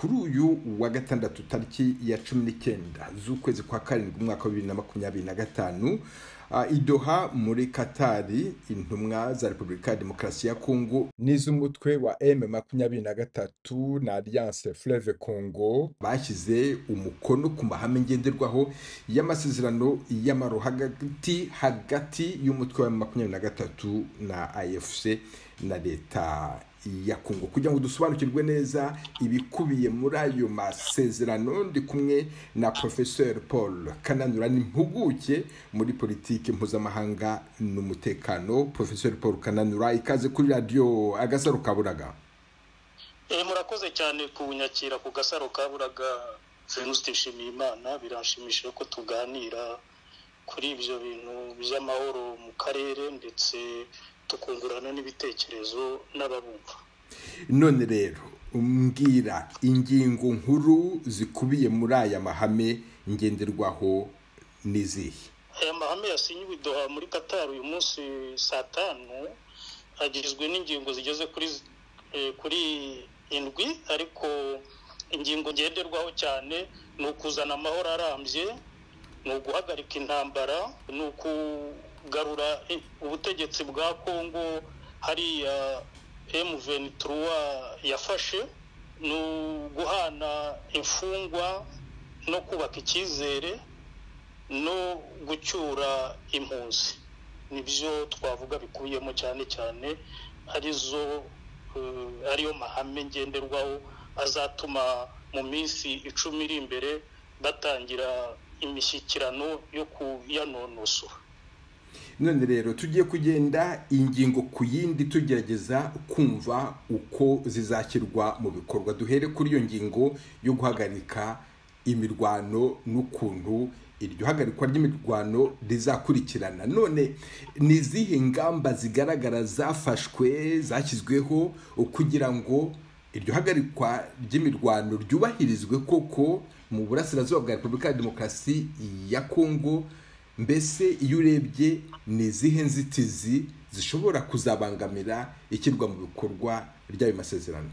kuri uyu wa gatandatu tariki ya 19 z'ukwezi kwa karindwi umwaka wa 2025 Idoha muri Katari, intumwa za Repubulika ya Demokarasi ya Kongo n'iz'umutwe wa M23 na Alliance Fleuve Congo bashyize umukono ku mahame ngenderwaho y'amasezerano y'amaro hagati y'umutwe wa M23 na AFC na leta ya Kongo. Kugira ngo dusobanukirwe neza ibikubiye muri ayo masezerano, ndi kumwe na Professeur Paul Kananura, n'impuguke muri politike mpuzamahanga n'umutekano. Professeur Paul Kananura, ikaze kuri radio Agasaro Kaburaga. Murakoze cyane kunyakira ku Gasaro Kaburaga. Venuste Nshimiyimana, biranshimishije ko tuganira kuri ibyo bintu by'amahoro mu karere ndetse tukungurana n'ibitekerezo n'ababumva. None rero umbwira ingingo nkuru zikubiye muri aya mahame ngenderwaho nizihe? Aya mahame yasinywe Doha muri Qatar uyu munsi saa 5 agizwe n'ingingo zigeze kuri indwi, ariko ingingo ngenderwaho cyane ni ukuzana amahoro arambye, ni uguhagarika intambara, ni ukugarura ubutegetsi bwa Kongo hariya M23 yafashe, ni uguhana imfungwa no kubaka icyizere no gucyura impunzi. Nibyo twavuga bikubiyemo cyane cyane ariyo mahame ngenderwaho azatuma mu minsi 10 iri imbere batangira imishyikirano yo kuyanonosora. None rero tugiye kugenda ingingo ku yindi tugerageza kumva uko zizashyirwa mu bikorwa. Duhere kuri iyo ngingo yo guhagarika imirwano n'ukuntu iryo hagarikwa ry'imirwano rizakurikirana. None ni zihe ngamba zigaragara zafashwe zashyizweho kugira ngo iryo hagarikwa ry'imirwano ryubahirizwe koko mu burasirazuba bwa Repubulika ya Demokarasi ya Kongo? Mbese iyo urebye ni zihe nzitizi zishobora kuzabangamira ikirwa mu bikorwa ry'ayo masezerano?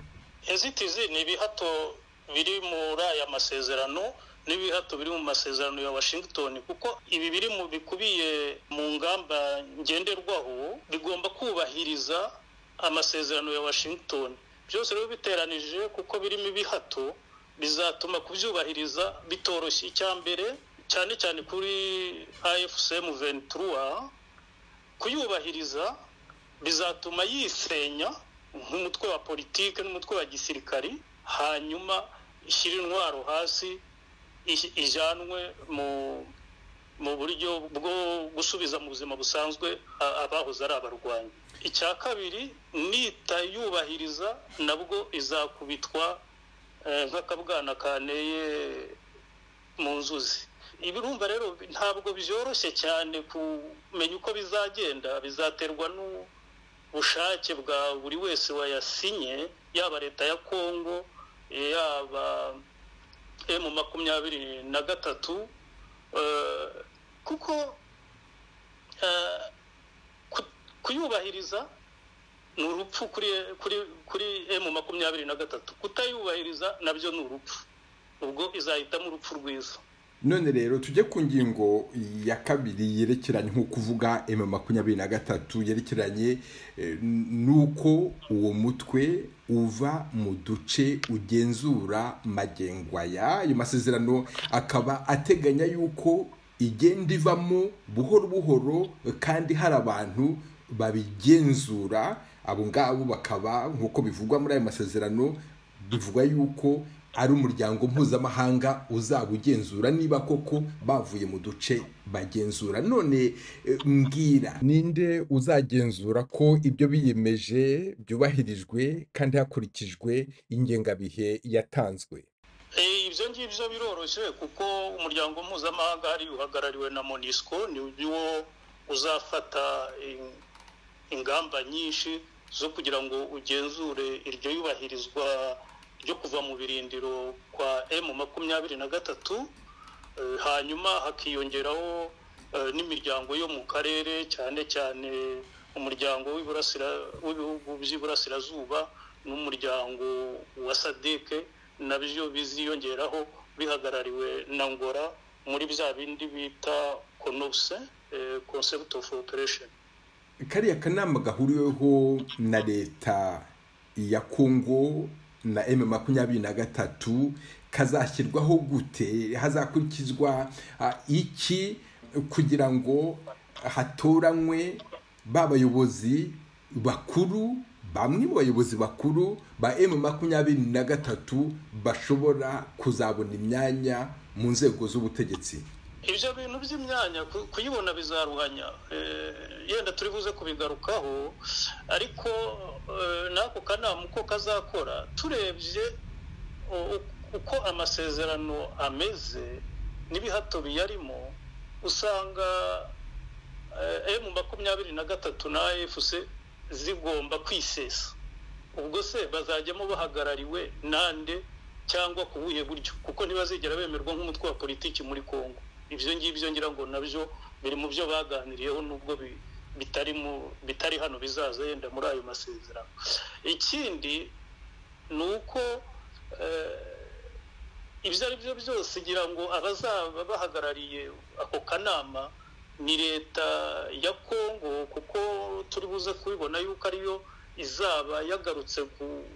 Inzitizi ni ibihato biri muri aya masezerano n'ibihato biri mu masezerano ya Washington, kuko ibi biri mu bikubiye mu ngamba ngenderwaho bigomba kubahiriza amasezerano ya Washington. Byose rero biteranije kuko birimo ibihato bizatuma kubyubahiriza bitoroshye. Icyambere cyane cyane kuri AFC M23 kuyubahiriza bizatuma yisenya nk'umutwe wa politike n'umutwe wa gisirikari, hanyuma ishyira intwaro hasi ijanwe mu buryo bwo gusubiza mu buzima busanzwe abahoze ari abarwanyi. Icya kabiri, nitayubahiriza nabwo izakubitwa nk'akabwana kaneye mu nzuzi. Ibirumva rero ntabwo byoroshye cyane kumenya uko bizagenda, bizaterwa n'ubushake bwa buri wese wayasinye, yaba leta ya Kongo, yaba M23, kuko kuyubahiriza ni urupfu kuri M23, kutayubahiriza nabyo ni urupfu, ubwo izahitamo urupfu rwiza. None rero tujye ku ngingo ya kabiri yerekeranye nko kuvuga M23 yerekeranye nuko uwo mutwe uva mu duce ugenzura magengwaya. Ayo masezerano akaba ateganya yuko igenda ivamo buhoro buhoro kandi hari abantu babigenzura. Abo ngabo bakaba nkuko bivugwa muri ayo masezerano, bivugwa yuko ari umuryango mpuzamahanga uzabugenzura niba koko bavuye mu duce bagenzura. None mbwira, ninde uzagenzura ko ibyo biyemeje byubahirijwe kandi hakurikijwe ingengabihe yatanzwe? Ibyo ngibyo biroroshye kuko umuryango mpuzamahanga ari uhagarariwe na MONUSCO, niwo uzafata ingamba nyinshi zo kugira ngo ugenzure iryo yubahirizwa ryo kuva mu birindiro kwa M23. Hanyuma hakiyongeraho n'imiryango yo mu karere, cyane cyane umuryango w'ibihugu by'iburasirazuba n'umuryango wa SADC nabyo biziyongeraho bihagarariwe na Angola muri bya bindi bita CONOPS, Concept of Operation. Kariya kanama gahuriweho na leta ya Kongo na M23 kazashyirwaho gute? Hazakurikizwa iki kugira ngo hatoranywe babayobozi bakuru, bamwe mu bayobozi bakuru ba M23 bashobora kuzabona imyanya mu nzego z'ubutegetsi? Ibyo bintu by'imyanya kuyibona bizaruhanya, yenda turi buze kubigarukaho, ariko nako kanama uko kazakora turebye uko amasezerano ameze n'ibihato biyarimo, usanga M23 na AFC zigomba kwisesa. Ubwo se bazajyamo bahagarariwe nande cyangwa kubuye buryo, kuko ntibazigera bemerwa nk'umutwe wa politiki muri Kongo. Ibyo ngibyo ngira ngo nabyo biri mu byo baganiriyeho, nubwo bitari hano bizaza yenda muri ayo masezerano. Ikindi ni uko ibyo ari byo byose ngira ngo abazaba bahagarariye ako kanama ni leta ya Kongo, kuko turi buze kubibona yuko ariyo izaba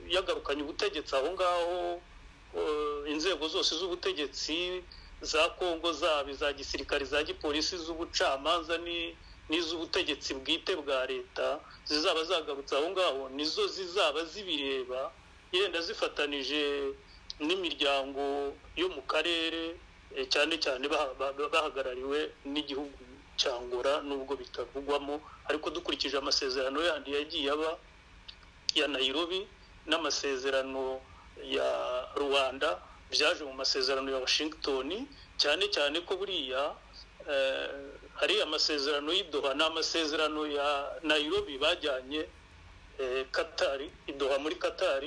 yagarukanye ubutegetsi aho ngaho. Inzego zose z'ubutegetsi za Kongo, zaba za gisirikare, za gipolisi, z'ubucamanza n'iz'ubutegetsi bwite bwa leta, zizaba zagarutse aho ngaho, nizo zizaba zibireba, yenda zifatanije n'imiryango yo mu karere, cyane cyane bahagarariwe n'igihugu cya Angola, nubwo bitavugwamo, ariko dukurikije amasezerano yandi yagiye aba ya Nairobi n'amasezerano ya Rwanda byaje mu masezerano ya Washington, cyane cyane ko buriya hari amasezerano y'Idoha n'amasezerano ya Nairobi bajyanye Qatar, Idoha muri Qatar,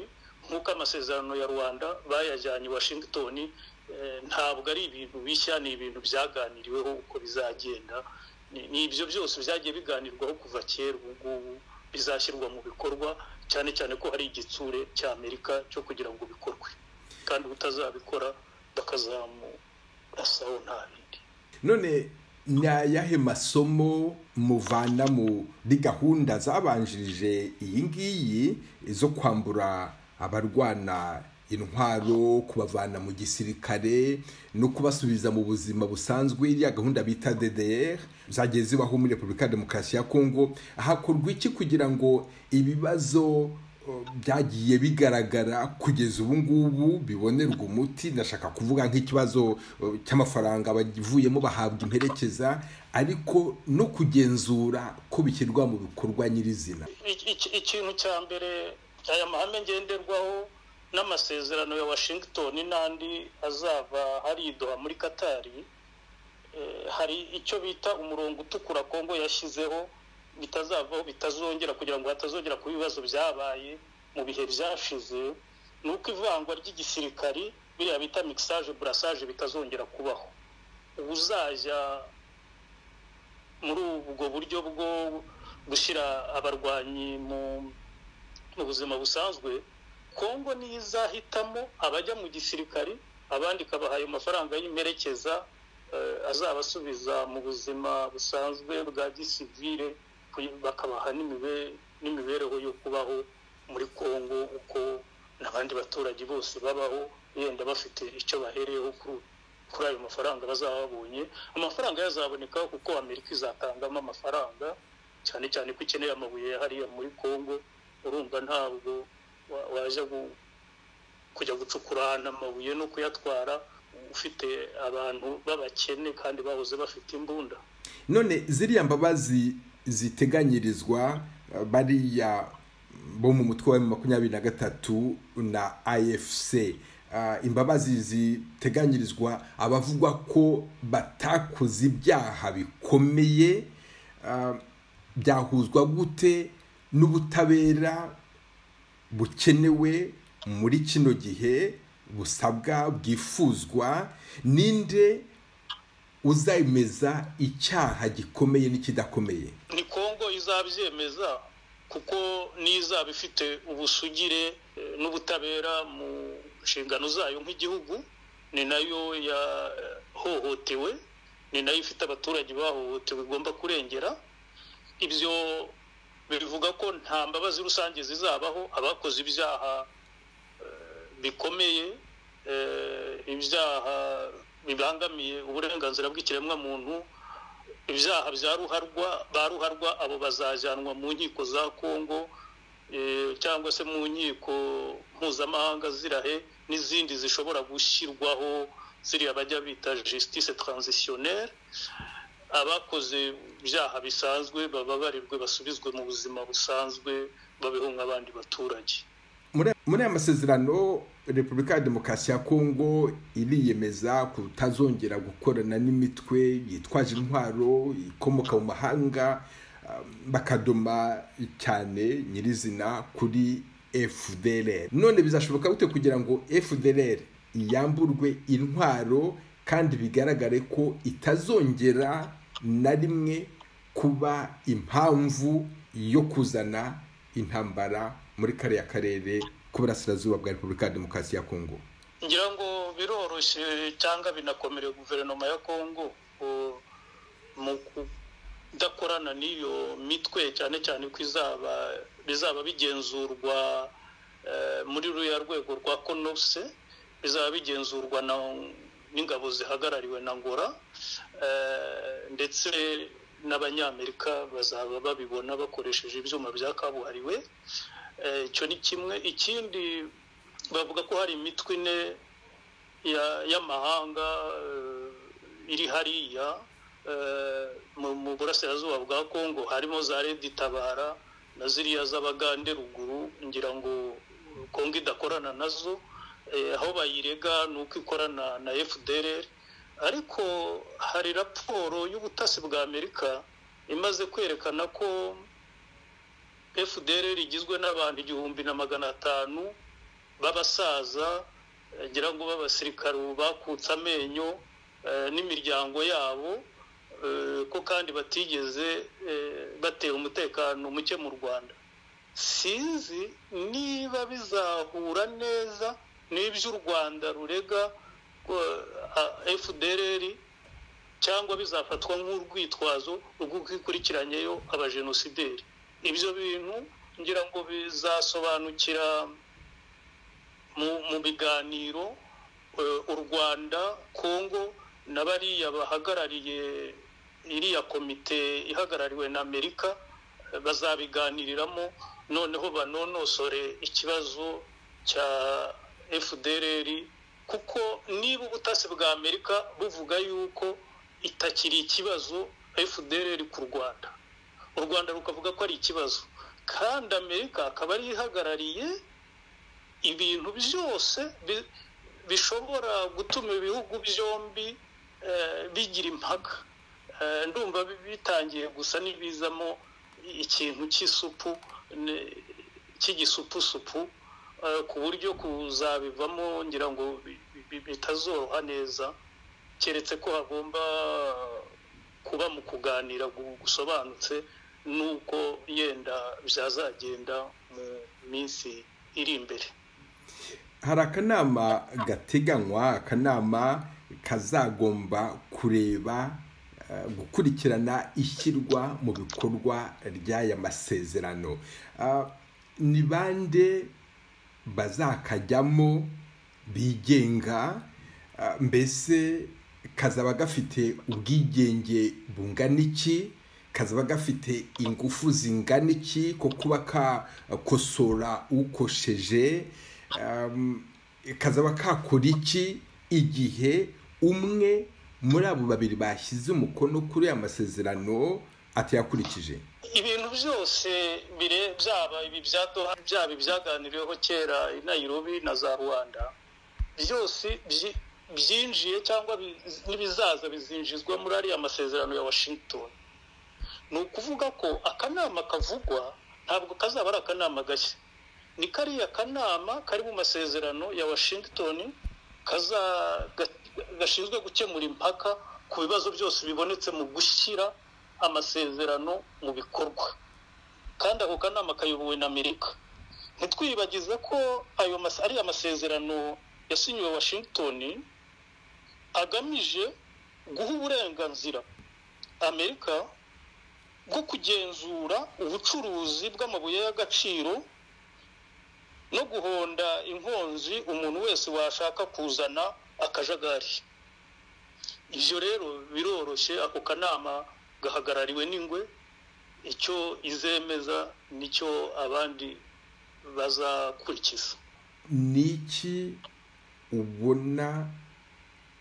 nk'uko amasezerano ya Rwanda bayajyanye Washington. Ntabwo ari ibintu bishya, ni ibintu byaganiriweho uko bizagenda. Ni ibyo byose byagiye biganirwaho kuva kera, ubu bizashyirwa mu bikorwa, cyane cyane ko hari igitsure cya Amerika cyo kugira ngo bikorwe, kandi utazabikora bakazamurasaho nta bindi. None ni ayahe masomo muvana muri gahunda zabanjirije iyi ngiyi zo kwambura abarwana intwaro, kubavana mu gisirikare no kubasubiza mu buzima busanzwe, iriya gahunda bita DDR zagiye zibaho muri Repubulika ya Demokarasi ya Kongo? Hakorwa iki kugira ngo ibibazo byagiye bigaragara kugeza ubu ngubu bibonerwa umuti? Ndashaka kuvuga nk'ikibazo cy'amafaranga bavuyemo bahabwa imperekeza, ariko no kugenzura ko bishyirwa mu bikorwa nyirizina. Ikintu cya mbere, aya mahame ngenderwaho n'amasezerano ya Washington n'andi azava hari Idoha muri Qatar, hari icyo bita umurongo utukura Kongo yashyizeho bitazavaho, bitazongera, kugira ngo hatazongera ku bibazo byabaye mu bihe byashize. Nuko ivangwa ry'igisirikari biriya bita mixage brassage bitazongera kubaho. Uzajya muri ubwo buryo bwo gushyira abarwanyi mu buzima busanzwe, Kongo niyo izahitamo abajya mu gisirikari, abandi kabahaye amafaranga y'imperekeza azabasubiza mu buzima busanzwe bwa gisivile, bakabaha n'imibereho yo kubaho muri Kongo uko n'abandi baturage bose babaho, yenda bafite icyo bahereyeho kuri ayo mafaranga bazaba babonye. Amafaranga yazaboneka kuko Amerika izatangamo amafaranga, cyane cyane ko ikeneye amabuye hariya muri Kongo. Urumva ntabwo waje kujya gucukura amabuye no kuyatwara ufite abantu b'abakene kandi bahoze bafite imbunda. None ziriya mbabazi ziteganyirizwa bariya bo mu mutwe wa 23 na AFC, imbabazi ziteganyirizwa abavugwa ko batakoze ibyaha bikomeye, byahuzwa gute n'ubutabera bukenewe muri kino gihe busabwa bwifuzwa? Ninde uzayemeza icyaha gikomeye n'ikidakomeye? Ni Kongo izabyemeza, kuko nizaba ifite ubusugire n'ubutabera nshingano zayo nk'igihugu, ni nayo yahohotewe, ni nayo ifite abaturage bahohotewe igomba kurengera. Ibyo bivuga ko nta mbabazi rusange zizabaho. Abakoze ibyaha bikomeye, ibyaha bibangamiye uburenganzira bw'ikiremwa muntu, ibyaha ba ruharwa, abo bazajyanwa mu nkiko za Kongo cyangwa se mu nkiko mpuzamahanga zirahe n'izindi zishobora gushyirwaho, ziriya bajya bita justice transitionnelle. Abakoze ibyaha bisanzwe bababarirwe, basubizwe mu buzima busanzwe, babeho nk'abandi baturage. Muri aya masezerano Repubulika ya Demokarasi ya Kongo iriyemeza kutazongera gukorana n'imitwe yitwaje intwaro ikomoka mu mahanga, bakadoma cyane nyirizina kuri FDLR. None bizashoboka gute kugira ngo FDLR yamburwe intwaro kandi bigaragare ko itazongera na rimwe kuba impamvu yo kuzana intambara muri kariya karere k'uburasirazuba bwa Repubulika ya Demokarasi ya Kongo? Ngira ngo biroroshye cyangwa binakomereye guverinoma ya Kongo mu kudakorana n'iyo mitwe, cyane cyane ko bizaba bigenzurwa muri ruya rwego rwa CONOPS, bizaba bigenzurwa n'ingabo zihagarariwe na Angola, ndetse n'abanyamerika bazaba babibona bakoresheje ibyuma bya kabuhariwe. Icyo ni kimwe. Ikindi bavuga ko hari imitwe ine y'amahanga iri hariya mu burasirazuba bwa Kongo, harimo za Red Tabara na ziriya z'Abagande ruguru. Ngira ngo Kongo idakorana nazo, aho bayirega ni uko ikorana na FDLR. Ariko hari raporo y'ubutasi bwa Amerika imaze kwerekana ko FDLR igizwe n'abantu 1,500 b'abasaza, ngira ngo b'abasirikare bakutse amenyo n'imiryango yabo, ko kandi batigeze batera umutekano muke mu Rwanda. Sinzi niba bizahura neza n'ibyo u Rwanda rurega FDLR, cyangwa bizafatwa nk'urwitwazo rwo kwikurikiranyeyo abajenosideri. Ibyo bintu ngira ngo bizasobanukira mu biganiro u Rwanda, Kongo n'abariya bahagarariye iriya komite ihagarariwe na Amerika bazabiganiriramo, noneho banonosore ikibazo cya FDLR, kuko niba ubutasi bwa Amerika buvuga yuko itakiri ikibazo FDLR ku Rwanda, u Rwanda rukavuga ko ari ikibazo, kandi Amerika akaba ari ihagarariye ibintu byose bishobora gutuma ibihugu byombi bigira impaka. Ndumva bitangiye gusa n'ibizamo ikintu cy'igisupusupu, ku buryo kuzabivamo ngira ngo bitazoroha neza, keretse ko hagomba kuba mu kuganira gusobanutse nuko yenda byazagenda mu minsi iri imbere. Hari akanama gateganywa, akanama kazagomba kureba gukurikirana ishyirwa mu bikorwa ry'aya masezerano. Ni bande bazakajyamo bigenga? Mbese kazaba gafite ubwigenge bungana iki? Kazaba gafite ingufu zingana iki ko kuba kakosora ukosheje? Kazaba kakora iki igihe umwe muri abo babiri bashyize umukono kuri aya masezerano atayakurikije? Ibintu byose byaba ibi bya Doha, byaba ibyaganiriweho kera i Nairobi na za Rwanda, byose byinjiye cyangwa n'ibizaza bizinjizwa muri ariya masezerano ya Washington. Ni ukuvuga ko akanama kavugwa ntabwo kazaba ari akanama gashya, ni kariya kanama kari mu masezerano ya Washington gashinzwe gukemura impaka ku bibazo byose bibonetse mu gushyira amasezerano mu bikorwa, kandi ako kanama kayobowe na Amerika. Ntitwibagize ko ari amasezerano yasinyiwe Washington agamije guha uburenganzira Amerika bwo kugenzura ubucuruzi bw'amabuye y'agaciro no guhonda inkonzi umuntu wese washaka kuzana akajagari. Ibyo rero biroroshye, ako kanama gahagarariwe n'ingwe, icyo izemeza nicyo abandi bazakurikiza. Niki ubona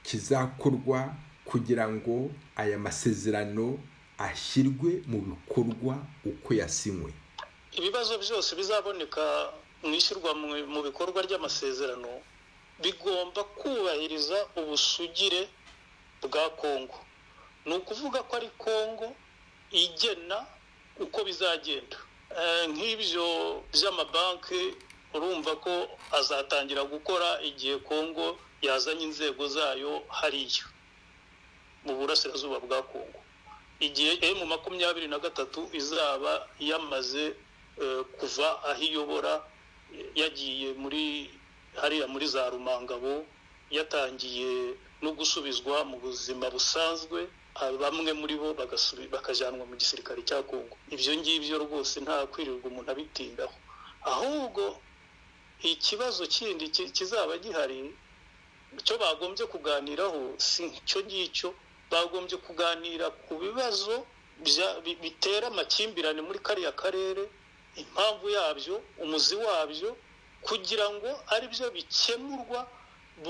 kizakorwa kugira ngo aya masezerano ashyirwe mu bikorwa uko yasinywe? Ibibazo byose bizaboneka mu ishyirwa mu bikorwa ry'amasezerano bigomba kubahiriza ubusugire bwa Kongo. Ni ukuvuga ko ari Kongo igena uko bizagenda. Nk'ibyo by'amabanki urumva ko azatangira gukora igihe Kongo yazanye inzego zayo hariya mu burasirazuba bwa Kongo, igihe M23 izaba yamaze kuva aho iyobora, yagiye muri hariya muri za Rumangabo, yatangiye no gusubizwa mu buzima busanzwe, bamwe muri bo bakajyanwa mu gisirikare cya Kongo. Ibyo ngibyo rwose nta kwirirwa umuntu abitindaho, ahubwo ikibazo kindi kizaba gihari cyo bagombye kuganiraho si cyo ngicyo. Bagombye kuganira ku bibazo bitera amakimbirane muri kariya karere, impamvu yabyo, umuzi wabyo, kugira ngo ari byo bikemurwa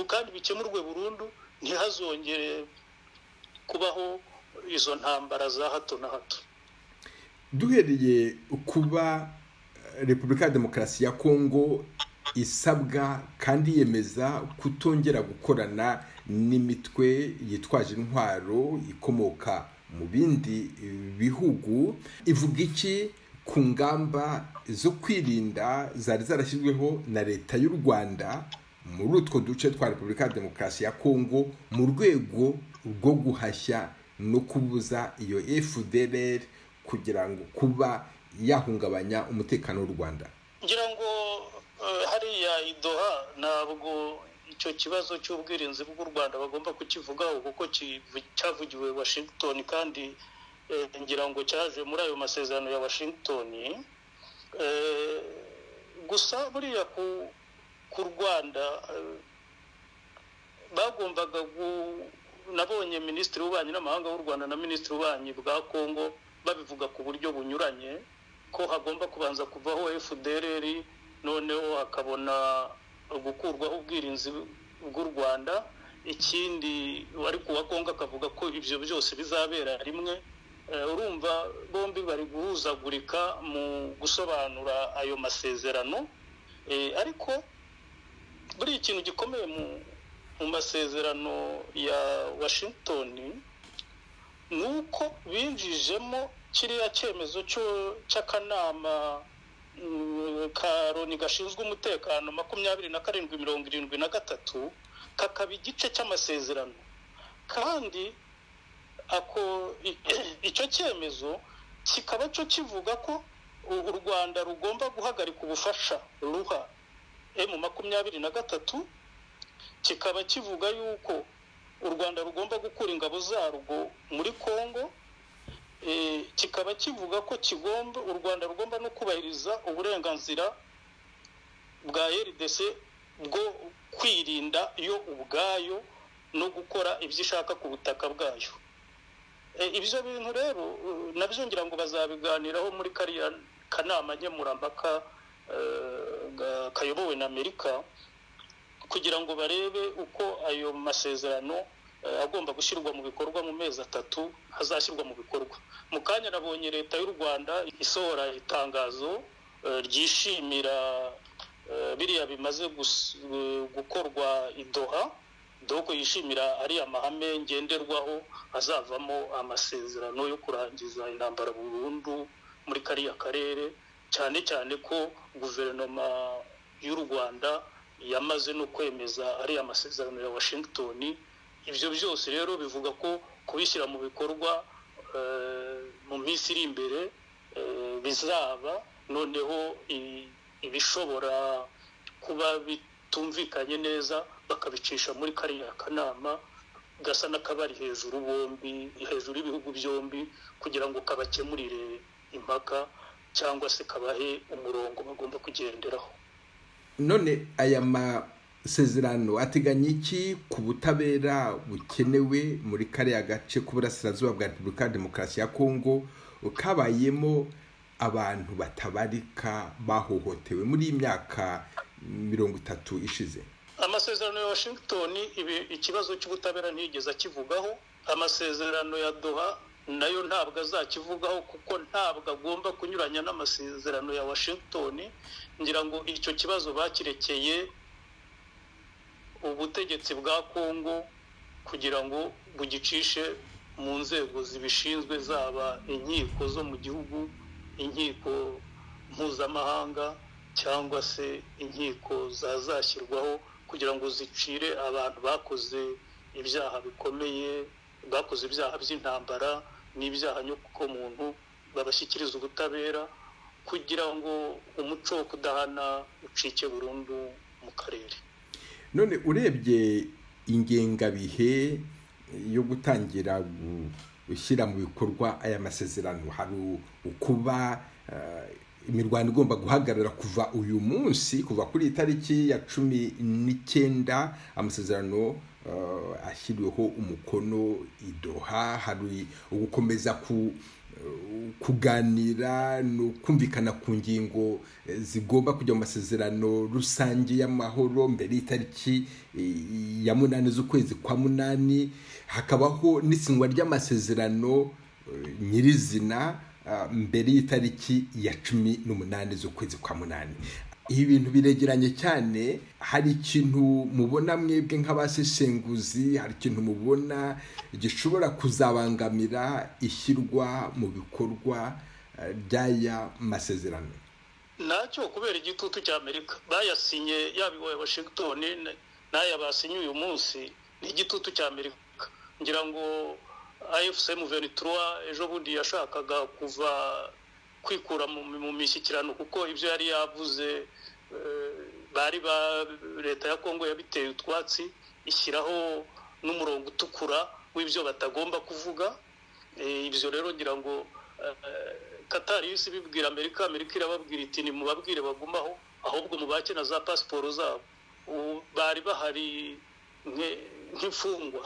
kandi bikemurwe burundu, ntihazongere kubaho izo ntambara za hato na hato. Duhereye kuba Repubulika ya Demokarasi ya Kongo isabwa kandi yemeza kutongera gukorana n'imitwe yitwaje intwaro ikomoka mu bindi bihugu, ivuga iki ku ngamba zo kwirinda zari zarashyizweho na leta y'u Rwanda muri utwo duce twa Repubulika ya Demokarasi ya Kongo mu rwego rwo guhashya no kubuza iyo FDLR kugira ngo kuba yahungabanya umutekano w'u Rwanda? Ngira ngo hariya i Doha ntabwo icyo kibazo cy'ubwirinzi bw'u Rwanda bagomba kukivugaho, kuko cyavugiwe Washington, kandi ngira ngo cyaje muri ayo masezerano ya Washington. Gusa buriya ku Rwanda bagombaga nabonye Minisitiri w'Ububanyi n'Amahanga w'u Rwanda na Minisitiri w'Ububanyi bwa Kongo babivuga ku buryo bunyuranye ko hagomba kubanza kuvaho FDLR, noneho hakabona gukurwaho ubwirinzi bw'u Rwanda. Ikindi wari kuwa Kongo akavuga ko ibyo byose bizabera rimwe. Urumva bombi bari guhuzagurika mu gusobanura ayo masezerano, ariko buri ikintu gikomeye mu masezerano ya Washington nuko binjijemo kiriya cyemezo cy'akanama ka Loni gashinzwe umutekano 2773 kakaba igice cy'amasezerano, kandi icyo cyemezo kikaba cyo kivuga ko u Rwanda rugomba guhagarika ubufasha ruha M23, kikaba kivuga yuko u Rwanda rugomba gukura ingabo zarwo muri Kongo, kikaba kivuga ko u Rwanda rugomba no kubahiriza uburenganzira bwa RDC bwo kwirinda yo ubwayo no gukora ibyo ishaka ku butaka bwayo. Ibyo bintu rero nabyo ngira ngo bazabiganiraho muri kariya kanama nkemurampaka kayobowe na Amerika, kugira ngo barebe uko ayo masezerano agomba gushyirwa mu bikorwa mu mezi 3 hazashyirwa mu bikorwa. Mu kanya nabonye leta y'u Rwanda isohora itangazo ryishimira biriya bimaze gukorwa i Doha, doko yishimira ari amahame ngenderwaho azavamo amasezerano yo kurangiza intambara burundu muri kariya karere, cyane cyane ko guverinoma y'u Rwanda yamaze no kwemeza ari amasezerano ya Washington. Ibyo byose rero bivuga ko kubishyira mu bikorwa mu minsi iri imbere bizaba, noneho ibishobora kuba bitumvikanye neza bakabicisha muri kariya kanama gasa n'akabari hejuru y'ibihugu byombi kugira ngo kabakemurire impaka cyangwa se kabahe umurongo bagomba kugenderaho. None aya masezerano ateganya iki ku butabera bukenewe muri kariya gace k'uburasirazuba bwa Repubulika ya Demokarasi ya Kongo kabayemo abantu batabarika bahohotewe muri iyi myaka 30 ishize? Amasezerano ya Washington ikibazo cy'ubutabera ntigeze kivugaho. Amasezerano ya Doha nayo ntabwo azakivugaho kuko ntabwo agomba kunyuranya n'amasezerano ya Washington. Ngira ngo icyo kibazo bakirekeye ubutegetsi bwa Kongo kugira ngo bugicishe mu nzego zibishinzwe, zaba inkiko zo mu gihugu, inkiko mpuzamahanga cyangwa se inkiko zazashyirwaho kugira ngo zicire abantu bakoze ibyaha bikomeye, bakoze ibyaha by'intambara n'ibyaha nyokomuntu, babashyikiriza ubutabera kugira ngo umuco wo kudahana ucike burundu mu karere. None urebye ingengabihe yo gutangira gushyira mu bikorwa aya masezerano, hari ukuba imirwano igomba guhagarara kuva uyu munsi, kuva kuri itariki ya 19 amasezerano ashyiriweho umukono i Doha. Hari ugukomeza kuganira no kumvikana ku ngingo zigomba kujya mu masezerano rusange y'amahoro mbere y'itariki ya 8 z'ukwezi kwa 8. Hakabaho n'isinywa ry'amasezerano nyirizina mbere y'itariki ya 18 z'ukwezi kwa 8. Ibi bintu biregeranye cyane. Hari ikintu mubona mwebwe nk'abasesenguzi, hari ikintu mubona gishobora kuzabangamira ishyirwa mu bikorwa ry'aya masezerano? Nacyo kubera igitutu cya Amerika bayasinye, yabiwe Washington n'aya basinye uyu munsi, ni igitutu cya Amerika. Ngira ngo AFC M23 ejo bundi yashakaga kuva kwikura mu mishyikirano kuko ibyo yari yavuze bari leta ya Kongo yabiteye utwatsi, ishyiraho n'umurongo utukura w'ibyo batagomba kuvuga. Ibyo rero ngira ngo Qatar yise bibwira Amerika irababwira iti ni mubabwire bagumaho, ahubwo mubake na za pasiporo zabo. Bari bahari nk'imfungwa,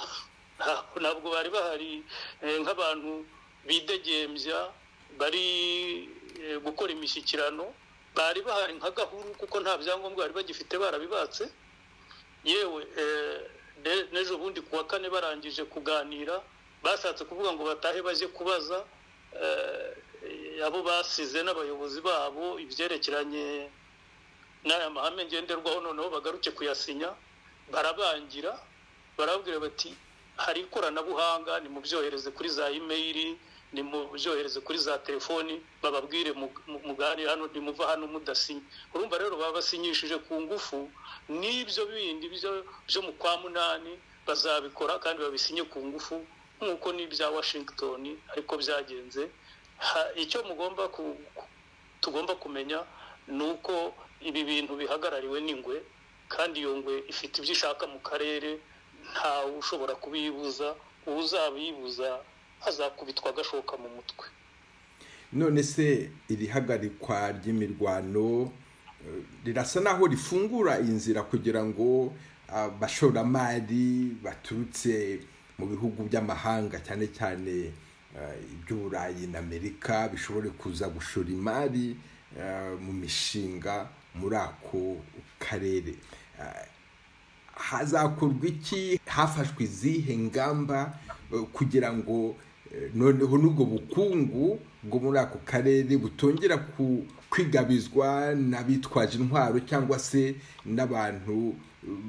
ntabwo bari bahari nk'abantu bidegembya bari gukora imishyikirano. Bari bahari nka gahuru kuko nta byangombwa bari bagifite, barabibatse. Yewe n'ejo bundi kuwa 4 barangije kuganira, bashatse kuvuga ngo batahe baje kubaza abo basize n'abayobozi babo ibyerekeranye n'aya mahame ngenderwaho, noneho bagaruke kuyasinya. Barabangira, barabwira bati hari ikoranabuhanga, ni mu byohereze kuri za email, ni mu byohereze kuri za telefoni, bababwire mugani hano ndimuva hano mudasinye. Urumva rero babasinyishije ku ngufu. N'ibyo bindi byo mu kwa 8 bazabikora kandi babisinye ku ngufu nk'uko n'ibya Washington ariko byagenze. Icyo tugomba kumenya nuko ibi bintu bihagarariwe n'ingwe, kandi iyo ngwe ifite ibyo ishaka mu karere, nta ushobora kubibuza. Uzabibuza azakubitwa agashoka mu mutwe. None se iri hagarikwa ry'imirwano rirasa naho rifungura inzira kugira ngo abashoramari baturutse mu bihugu by'amahanga cyane cyane iby'Uburayi na Amerika bishobore kuza gushora imari mu mishinga muri ako karere? Hazakorwa iki? Hafashwe izihe ngamba kugira ngo noneho n'ubwo bukungu bwo muri ako karere butongera kwigabizwa n'abitwaje intwaro cyangwa se n'abantu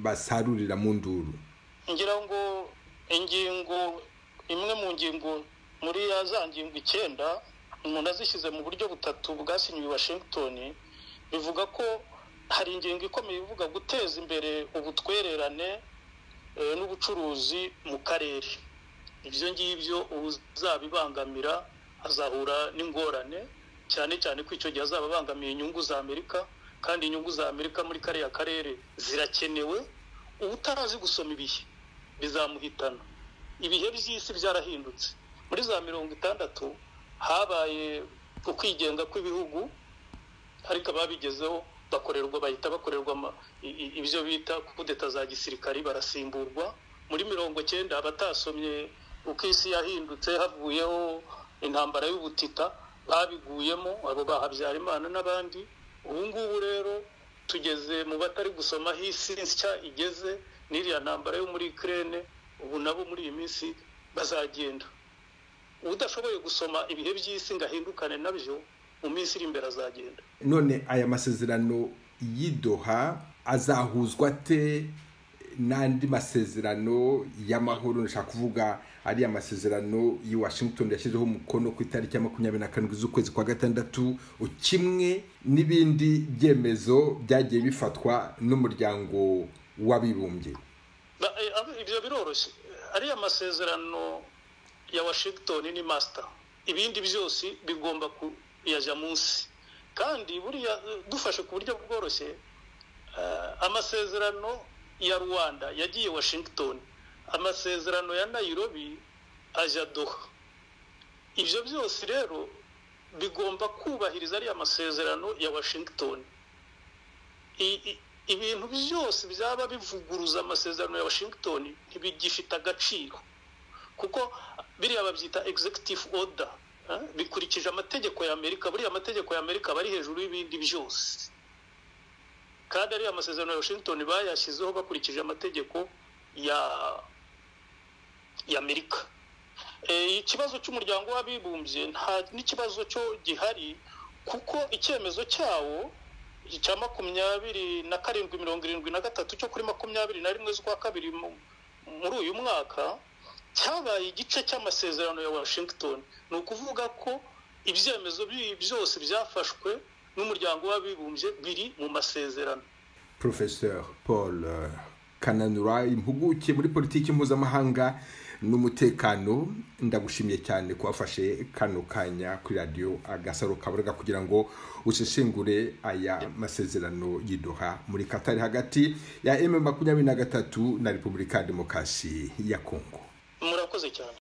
basarurira mu nduru? Ngira ngo imwe mu ngingo muri za ngingo 9 umuntu azishyize mu buryo butatu bwasinywe Washington, bivuga ko hari ingingo ikomeye ivuga guteza imbere ubutwererane n'ubucuruzi mu karere. Ibyo ngibyo uzabibangamira azahura n'ingorane, cyane cyane ko icyo gihe azababangamiye inyungu za Amerika, kandi inyungu za Amerika muri kariya karere zirakenewe. ubutazi gusoma ibihe bizamuhitana. Ibihe by'isi byarahindutse. Muri za 60 habaye ukwigenga kw'ibihugu, ariko ababigezeho bahita bakorerwa ibyo bita kudeta za gisirikari, barasimburwa. Muri 90 abatasomye uko isi yahindutse, havuyeho intambara y'ubutita, babiguyemo abo Habyarimana n'abandi. Ubu ngubu rero tugeze mu batari gusoma aho isi nshya igeze, n'iriya ntambara yo muri Ukraine. Ubu nabo muri iyi minsi bazagenda. Udashoboye gusoma ibihe by'isi ngahindukane nabyo, mu minsi iri imbere azagenda. None aya masezerano y'Doha azahuzwa te n'andi masezerano y'amahoro? Nshaka kuvuga ari amasezerano y'i Washington yashyizeho umukono ku itariki ya 27 z'ukwezi kwa gatandatu, kimwe n'ibindi byemezo byagiye bifatwa n'umuryango w'abibumbye. Ibyo biroroshye. Ari amasezerano ya Washington ni master, ibindi byose bigomba kuyaja munsi. Kandi buriya dufashe ku buryo bworoshye, amasezerano ya Rwanda yagiye Washington, amasezerano ya Nairobi aja Doha. Ibyo byose rero bigomba kubahiriza ari amasezerano ya Washington. Ibintu byose byaba bivuguruza amasezerano ya Washington ntibigifite agaciro, kuko biriya babyita executive order, bikurikije amategeko ya Amerika. Buriya amategeko ya Amerika bari hejuru y'ibindi byose, kandi ari amasezerano ya Washington bayashyizeho bakurikije amategeko ya Amerika. Ikibazo cy'umuryango w'abibumbye nta n'ikibazo cyo gihari, kuko icyemezo cyawo cya 27/73 cyo kuri 21 z'ukwa kabiri muri uyu mwaka cyabaye igice cy'amasezerano ya Washington. Ni ukuvuga ko ibyemezo byose byafashwe n'umuryango w'abibumbye biri mu masezerano. Professeur Paul Kananura, impuguke muri politiki mpuzamahanga n'umutekano, ndagushimiye cyane kuwafashe kano kanya kuri radio Agasaro Kaburaga kugira ngo usesengure aya masezerano y'Doha muri Qatar hagati ya M23 na Repubulika ya Demokarasi ya Kongo. Murakoze cyane.